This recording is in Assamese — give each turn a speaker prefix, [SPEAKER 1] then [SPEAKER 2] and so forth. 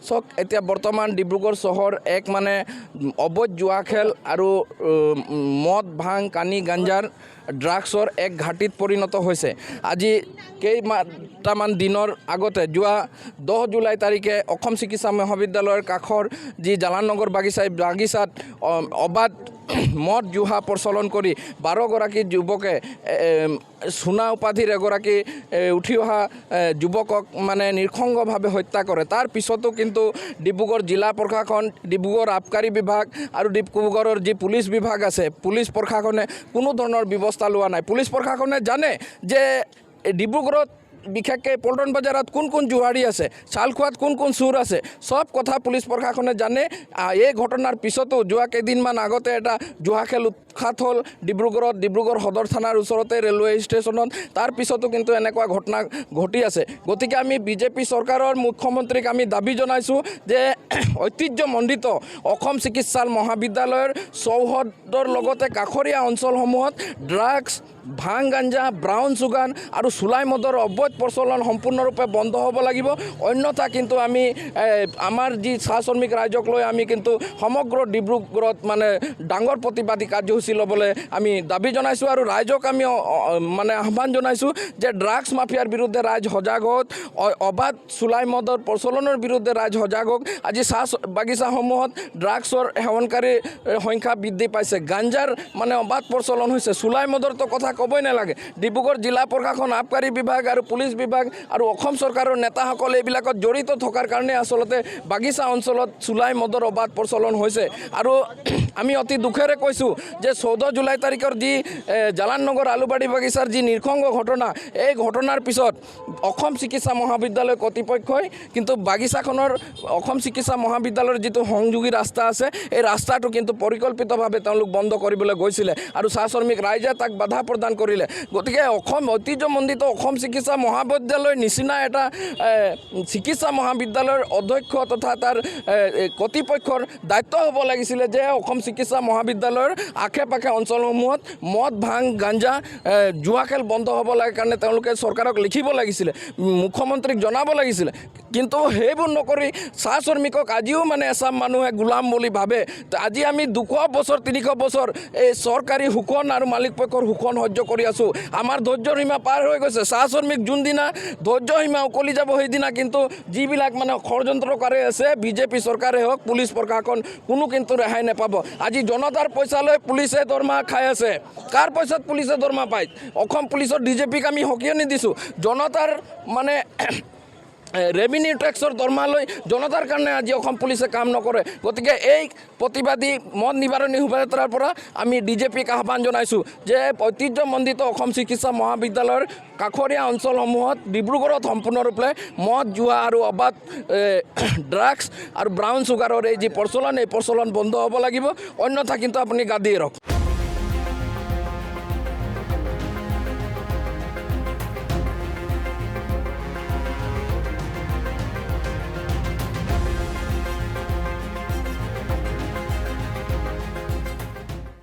[SPEAKER 1] চক এতিয়া বৰ্তমান ডিব্ৰুগড় চহৰ এক মানে অবৈধ জুৱা খেল আৰু মদ ভাং কানি গাঞ্জাৰ ড্ৰাগছৰ এক ঘাটিত পৰিণত হৈছে। আজি কেইটামান দিনৰ আগতে যোৱা 10 জুলাই তাৰিখে অসম চিকিৎসা মহাবিদ্যালয়ৰ কাষৰ যি জালাননগৰ বাগিচাত অবাধ মদ জুহা প্ৰচলন কৰি 12গৰাকী যুৱকে সোণা উপাধিৰ এগৰাকী উঠি অহা যুৱকক মানে নিৰ্সংগভাৱে হত্যা কৰে। তাৰ পিছতো কিন্তু ডিব্ৰুগড় জিলা প্ৰশাসন, ডিব্ৰুগড় আবকাৰী বিভাগ আৰু ডিব্ৰুগড়ৰ যি পুলিচ বিভাগ আছে, পুলিচ প্ৰশাসনে কোনো ধৰণৰ ব্যৱস্থা লোৱা নাই। পুলিচ প্ৰশাসনে জানে যে ডিব্ৰুগড়ত বিশেষকৈ পল্টন বজাৰত কোন কোন জুহাৰী আছে, চালখোৱাত কোন কোন চুৰ আছে, সব কথা পুলিচ প্ৰশাসনে জানে। এই ঘটনাৰ পিছতো যোৱা কেইদিনমান আগতে এটা জুহা খেল উৎখাত হ'ল ডিব্ৰুগড়ত, ডিব্ৰুগড় সদৰ থানাৰ ওচৰতে ৰেলৱে ষ্টেচনত। তাৰ পিছতো কিন্তু এনেকুৱা ঘটনা ঘটি আছে। গতিকে আমি বিজেপি চৰকাৰৰ মুখ্যমন্ত্ৰীক আমি দাবী জনাইছোঁ যে ঐতিহ্যমণ্ডিত অসম চিকিৎসা মহাবিদ্যালয়ৰ চৌহদৰ লগতে কাষৰীয়া অঞ্চলসমূহত ড্ৰাগছ, ভাং গাঞ্জা, ব্ৰাউন চুগাৰ আৰু চুলাই মদৰ অবৈধ প্ৰচলন সম্পূৰ্ণৰূপে বন্ধ হ'ব লাগিব। অন্যথা কিন্তু আমি আমাৰ যি চাহ শ্ৰমিক ৰাইজক লৈ আমি কিন্তু সমগ্ৰ ডিব্ৰুগড়ত মানে ডাঙৰ প্ৰতিবাদী কাৰ্যসূচী ল'বলৈ আমি দাবী জনাইছোঁ আৰু ৰাইজক আমি মানে আহ্বান জনাইছোঁ যে ড্ৰাগছ মাফিয়াৰ বিৰুদ্ধে ৰাইজ সজাগ হওক, অবাধ চুলাই মদৰ প্ৰচলনৰ বিৰুদ্ধে ৰাইজ সজাগ হওক। আজি চাহ বাগিচাসমূহত ড্ৰাগছৰ সেৱনকাৰীৰ সংখ্যা বৃদ্ধি পাইছে, গাঞ্জাৰ মানে অবাধ প্ৰচলন হৈছে, চুলাই মদৰতো কথা ক'বই নালাগে। ডিব্ৰুগড় জিলা প্ৰশাসন, আবকাৰী বিভাগ আৰু পুলিচ বিভাগ আৰু অসম চৰকাৰৰ নেতাসকলে এইবিলাকত জড়িত থকাৰ কাৰণে আচলতে বাগিচা অঞ্চলত চুলাই মদৰ অবাধ প্ৰচলন হৈছে। আৰু আমি অতি দুখেৰে কৈছোঁ যে 14 জুলাই তাৰিখৰ যি জালাননগৰ আলুবাৰী বাগিচাৰ যি নিৰ্সংগ ঘটনা, এই ঘটনাৰ পিছত অসম চিকিৎসা মহাবিদ্যালয় কৰ্তৃপক্ষই কিন্তু বাগিচাখনৰ অসম চিকিৎসা মহাবিদ্যালয়ৰ যিটো সংযোগী ৰাস্তা আছে, এই ৰাস্তাটো কিন্তু পৰিকল্পিতভাৱে তেওঁলোক বন্ধ কৰিবলৈ গৈছিলে আৰু চাহ শ্ৰমিক ৰাইজে তাক বাধা প্ৰদান কৰিলে। গতিকে অসম ঐতিহ্যমণ্ডিত অসম চিকিৎসা মহাবিদ্যালয়ৰ নিচিনা এটা চিকিৎসা মহাবিদ্যালয়ৰ অধ্যক্ষ তথা তাৰ কৰ্তৃপক্ষৰ দায়িত্ব হ'ব লাগিছিলে যে অসম চিকিৎসা মহাবিদ্যালয়ৰ আশে পাশে অঞ্চলসমূহত মদ ভাং গাঞ্জা জুৱা খেল বন্ধ হ'ব লাগে কাৰণে তেওঁলোকে চৰকাৰক লিখিব লাগিছিলে, মুখ্যমন্ত্ৰীক জনাব লাগিছিলে। কিন্তু সেইবোৰ নকৰি চাহ শ্ৰমিকক আজিও মানে এচাম মানুহে গোলাম বুলি ভাবে। আজি আমি 200 বছৰ 300 বছৰ এই চৰকাৰী শোষণ আৰু মালিক পক্ষৰ শোষণ সহ্য কৰি আছোঁ। আমাৰ ধৈৰ্যৰ সীমা পাৰ হৈ গৈছে। চাহ শ্ৰমিক যোনদিনা ধৈৰ্য সীমা উকলি যাব সেইদিনা কিন্তু যিবিলাক মানে ষড়যন্ত্ৰকাৰী আছে, বিজেপি চৰকাৰে হওক, পুলিচ প্ৰশাসন, কোনো কিন্তু ৰেহাই নাপাব। আজি জনতাৰ পইচা লৈ পুলিচে দৰমহা খাই আছে। কাৰ পইচাত পুলিচে দৰমহা পায়? অসম পুলিচৰ ডিজিপিক আমি সকিয়নি দিছোঁ। জনতাৰ মানে ৰেভিনিউ টেক্সৰ দৰমহা লৈ জনতাৰ কাৰণে আজি অসম পুলিচে কাম নকৰে। গতিকে এই প্ৰতিবাদী মদ নিবাৰণী শোভাযাত্ৰাৰ পৰা আমি ডিজিপিক আহ্বান জনাইছোঁ যে ঐতিহ্যমণ্ডিত অসম চিকিৎসা মহাবিদ্যালয়ৰ কাষৰীয়া অঞ্চলসমূহত ডিব্ৰুগড়ত সম্পূৰ্ণৰূপে মদ জুৱা আৰু অবাধ ড্ৰাগছ আৰু ব্ৰাউন চুগাৰৰ এই যি প্ৰচলন, এই প্ৰচলন বন্ধ হ'ব লাগিব। অন্যথা কিন্তু আপুনি গাদী এৰক।